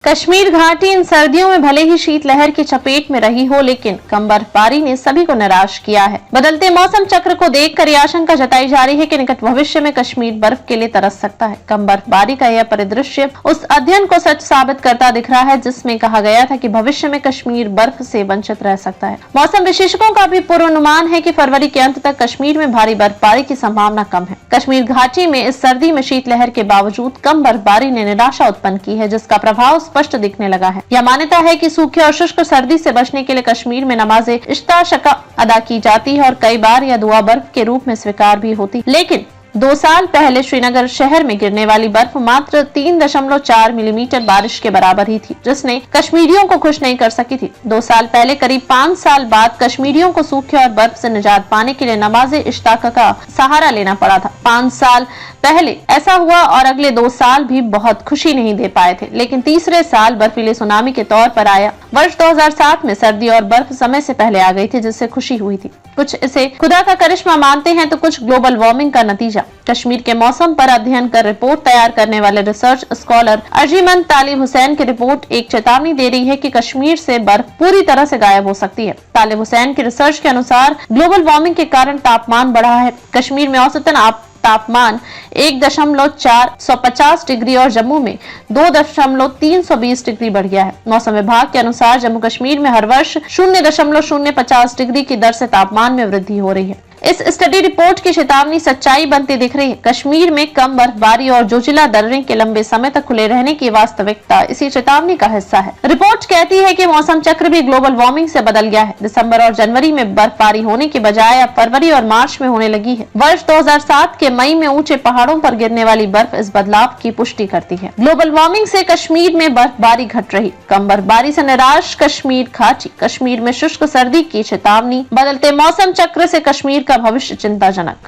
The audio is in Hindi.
कश्मीर घाटी इन सर्दियों में भले ही शीतलहर की चपेट में रही हो, लेकिन कम बर्फबारी ने सभी को निराश किया है। बदलते मौसम चक्र को देखकर यह आशंका जताई जा रही है कि निकट भविष्य में कश्मीर बर्फ के लिए तरस सकता है। कम बर्फबारी का यह परिदृश्य उस अध्ययन को सच साबित करता दिख रहा है जिसमें कहा गया था कि भविष्य में कश्मीर बर्फ से वंचित रह सकता है। मौसम विशेषज्ञों का भी पूर्वानुमान है कि फरवरी के अंत तक कश्मीर में भारी बर्फबारी की संभावना कम है। कश्मीर घाटी में इस सर्दी में शीतलहर के बावजूद कम बर्फबारी ने निराशा उत्पन्न की है, जिसका प्रभाव स्पष्ट दिखने लगा है। यह मान्यता है कि सूखे और शुष्क सर्दी से बचने के लिए कश्मीर में नमाज़े इश्ताशका अदा की जाती है और कई बार यह दुआ बर्फ के रूप में स्वीकार भी होती, लेकिन 2 साल पहले श्रीनगर शहर में गिरने वाली बर्फ मात्र 3.4 मिलीमीटर बारिश के बराबर ही थी, जिसने कश्मीरियों को खुश नहीं कर सकी थी। 2 साल पहले करीब 5 साल बाद कश्मीरियों को सूखे और बर्फ से निजात पाने के लिए नमाज़े इश्ताका का सहारा लेना पड़ा था। 5 साल पहले ऐसा हुआ और अगले 2 साल भी बहुत खुशी नहीं दे पाए थे, लेकिन तीसरे साल बर्फीले सुनामी के तौर पर आया। वर्ष 2007 में सर्दी और बर्फ समय से पहले आ गई थी, जिससे खुशी हुई थी। कुछ इसे खुदा का करिश्मा मानते हैं तो कुछ ग्लोबल वार्मिंग का नतीजा। कश्मीर के मौसम पर अध्ययन कर रिपोर्ट तैयार करने वाले रिसर्च स्कॉलर अर्जीमंद तालिब हुसैन की रिपोर्ट एक चेतावनी दे रही है कि कश्मीर से बर्फ पूरी तरह से गायब हो सकती है। तालिब हुसैन की रिसर्च के अनुसार ग्लोबल वार्मिंग के कारण तापमान बढ़ा है। कश्मीर में औसतन तापमान 1.450 डिग्री और जम्मू में 2.320 डिग्री बढ़ गया है। मौसम विभाग के अनुसार जम्मू कश्मीर में हर वर्ष 0.050 डिग्री की दर से तापमान में वृद्धि हो रही है। इस स्टडी रिपोर्ट की चेतावनी सच्चाई बनती दिख रही है। कश्मीर में कम बर्फबारी और जोजिला दर्रे के लंबे समय तक खुले रहने की वास्तविकता इसी चेतावनी का हिस्सा है। रिपोर्ट कहती है कि मौसम चक्र भी ग्लोबल वार्मिंग से बदल गया है। दिसंबर और जनवरी में बर्फबारी होने की बजाय अब फरवरी और मार्च में होने लगी है। वर्ष 2007 के मई में ऊंचे पहाड़ों पर गिरने वाली बर्फ इस बदलाव की पुष्टि करती है। ग्लोबल वार्मिंग से कश्मीर में बर्फबारी घट रही, कम बर्फबारी से निराश कश्मीर घाटी, कश्मीर में शुष्क सर्दी की चेतावनी, बदलते मौसम चक्र से कश्मीर का भविष्य चिंताजनक।